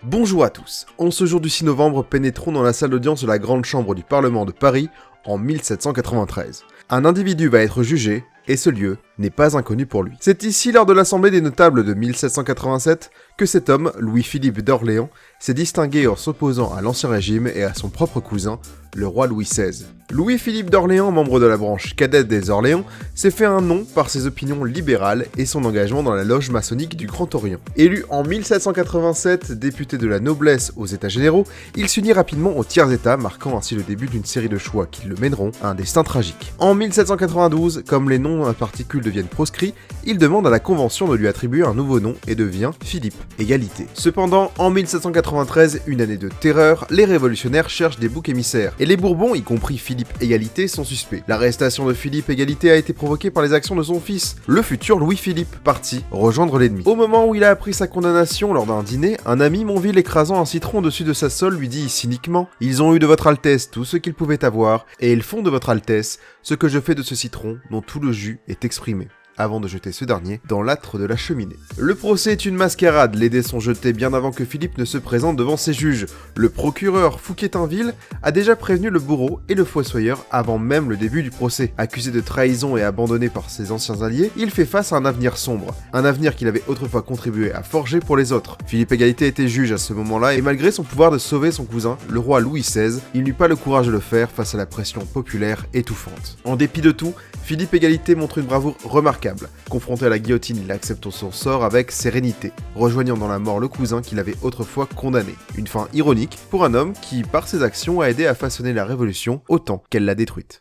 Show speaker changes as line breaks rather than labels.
Bonjour à tous, en ce jour du 6 novembre, pénétrons dans la salle d'audience de la Grande Chambre du Parlement de Paris en 1793. Un individu va être jugé, et ce lieu n'est pas inconnu pour lui. C'est ici, lors de l'Assemblée des notables de 1787, que cet homme, Louis-Philippe d'Orléans, s'est distingué en s'opposant à l'Ancien Régime et à son propre cousin, le roi Louis XVI. Louis-Philippe d'Orléans, membre de la branche cadette des Orléans, s'est fait un nom par ses opinions libérales et son engagement dans la loge maçonnique du Grand Orient. Élu en 1787 député de la noblesse aux États généraux, il s'unit rapidement au tiers-état, marquant ainsi le début d'une série de choix qui le mèneront à un destin tragique. En 1792, comme les noms à particules deviennent proscrits, il demande à la Convention de lui attribuer un nouveau nom et devient Philippe Égalité. Cependant, en 1793, une année de terreur, les révolutionnaires cherchent des boucs émissaires, et les Bourbons, y compris Philippe Égalité, sont suspects. L'arrestation de Philippe Égalité a été provoquée par les actions de son fils, le futur Louis-Philippe, parti rejoindre l'ennemi. Au moment où il a appris sa condamnation lors d'un dîner, un ami Monville écrasant un citron dessus de sa sole lui dit cyniquement « Ils ont eu de votre Altesse tout ce qu'ils pouvaient avoir, et ils font de votre Altesse ce que je fais de ce citron dont tout le jus est exprimé. » avant de jeter ce dernier dans l'âtre de la cheminée. Le procès est une mascarade, les dés sont jetés bien avant que Philippe ne se présente devant ses juges. Le procureur Fouquier-Tinville a déjà prévenu le bourreau et le fossoyeur avant même le début du procès. Accusé de trahison et abandonné par ses anciens alliés, il fait face à un avenir sombre, un avenir qu'il avait autrefois contribué à forger pour les autres. Philippe Égalité était juge à ce moment-là et malgré son pouvoir de sauver son cousin, le roi Louis XVI, il n'eut pas le courage de le faire face à la pression populaire étouffante. En dépit de tout, Philippe Égalité montre une bravoure remarquable. Confronté à la guillotine, il accepte son sort avec sérénité, rejoignant dans la mort le cousin qu'il avait autrefois condamné. Une fin ironique pour un homme qui, par ses actions, a aidé à façonner la Révolution autant qu'elle l'a détruite.